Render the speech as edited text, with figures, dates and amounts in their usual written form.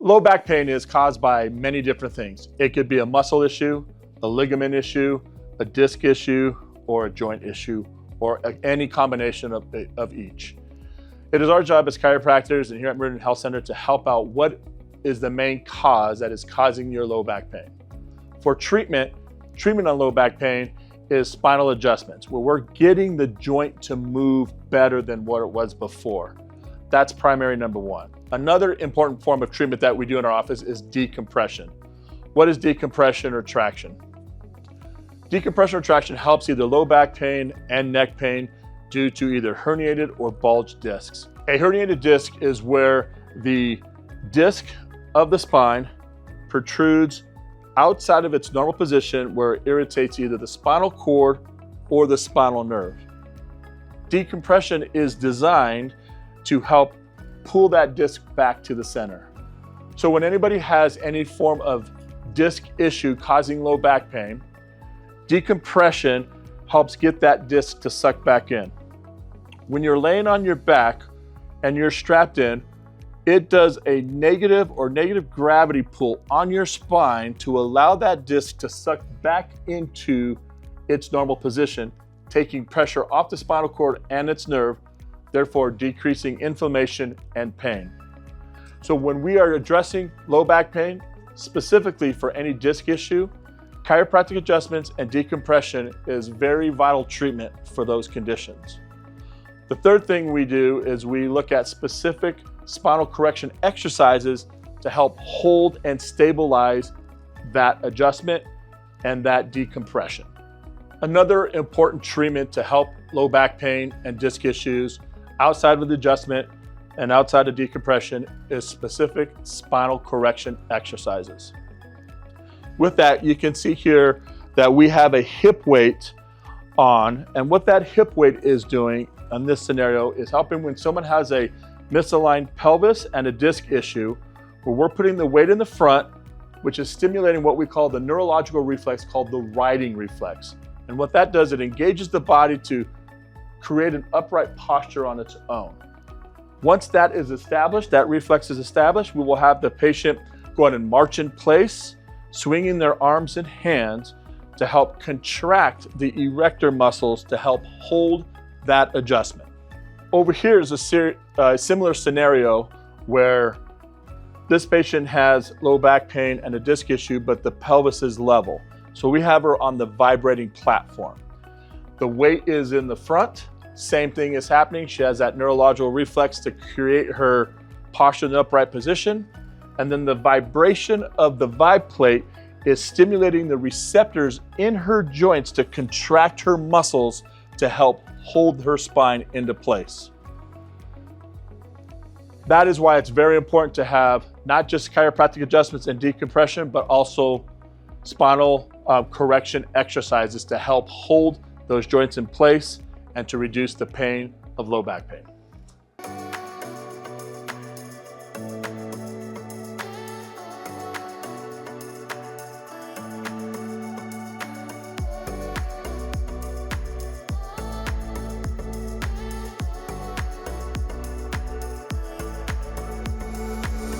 Low back pain is caused by many different things. It could be a muscle issue, a ligament issue, a disc issue, or a joint issue, or any combination of each. It is our job as chiropractors and here at Meridian Health Center to help out what is the main cause that is causing your low back pain. For treatment on low back pain is spinal adjustments, where we're getting the joint to move better than what it was before. That's primary number one. Another important form of treatment that we do in our office is decompression. What is decompression or traction? Decompression or traction helps either low back pain and neck pain due to either herniated or bulged discs. A herniated disc is where the disc of the spine protrudes outside of its normal position where it irritates either the spinal cord or the spinal nerve. Decompression is designed to help pull that disc back to the center. So when anybody has any form of disc issue causing low back pain, decompression helps get that disc to suck back in. When you're laying on your back and you're strapped in, it does a negative gravity pull on your spine to allow that disc to suck back into its normal position, taking pressure off the spinal cord and its nerve, therefore decreasing inflammation and pain. So when we are addressing low back pain, specifically for any disc issue, chiropractic adjustments and decompression is very vital treatment for those conditions. The third thing we do is we look at specific spinal correction exercises to help hold and stabilize that adjustment and that decompression. Another important treatment to help low back pain and disc issues outside of the adjustment and outside of decompression is specific spinal correction exercises. With that, you can see here that we have a hip weight on, and what that hip weight is doing in this scenario is helping when someone has a misaligned pelvis and a disc issue, where we're putting the weight in the front, which is stimulating what we call the neurological reflex called the riding reflex. And what that does, it engages the body to create an upright posture on its own. Once that is established, that reflex is established, we will have the patient go ahead and march in place, swinging their arms and hands to help contract the erector muscles to help hold that adjustment. Over here is a similar scenario where this patient has low back pain and a disc issue, but the pelvis is level. So we have her on the vibrating platform. The weight is in the front. Same thing is happening. She has that neurological reflex to create her posture in the upright position. And then the vibration of the vibe plate is stimulating the receptors in her joints to contract her muscles to help hold her spine into place. That is why it's very important to have not just chiropractic adjustments and decompression, but also spinal correction exercises to help hold those joints in place and to reduce the pain of low back pain.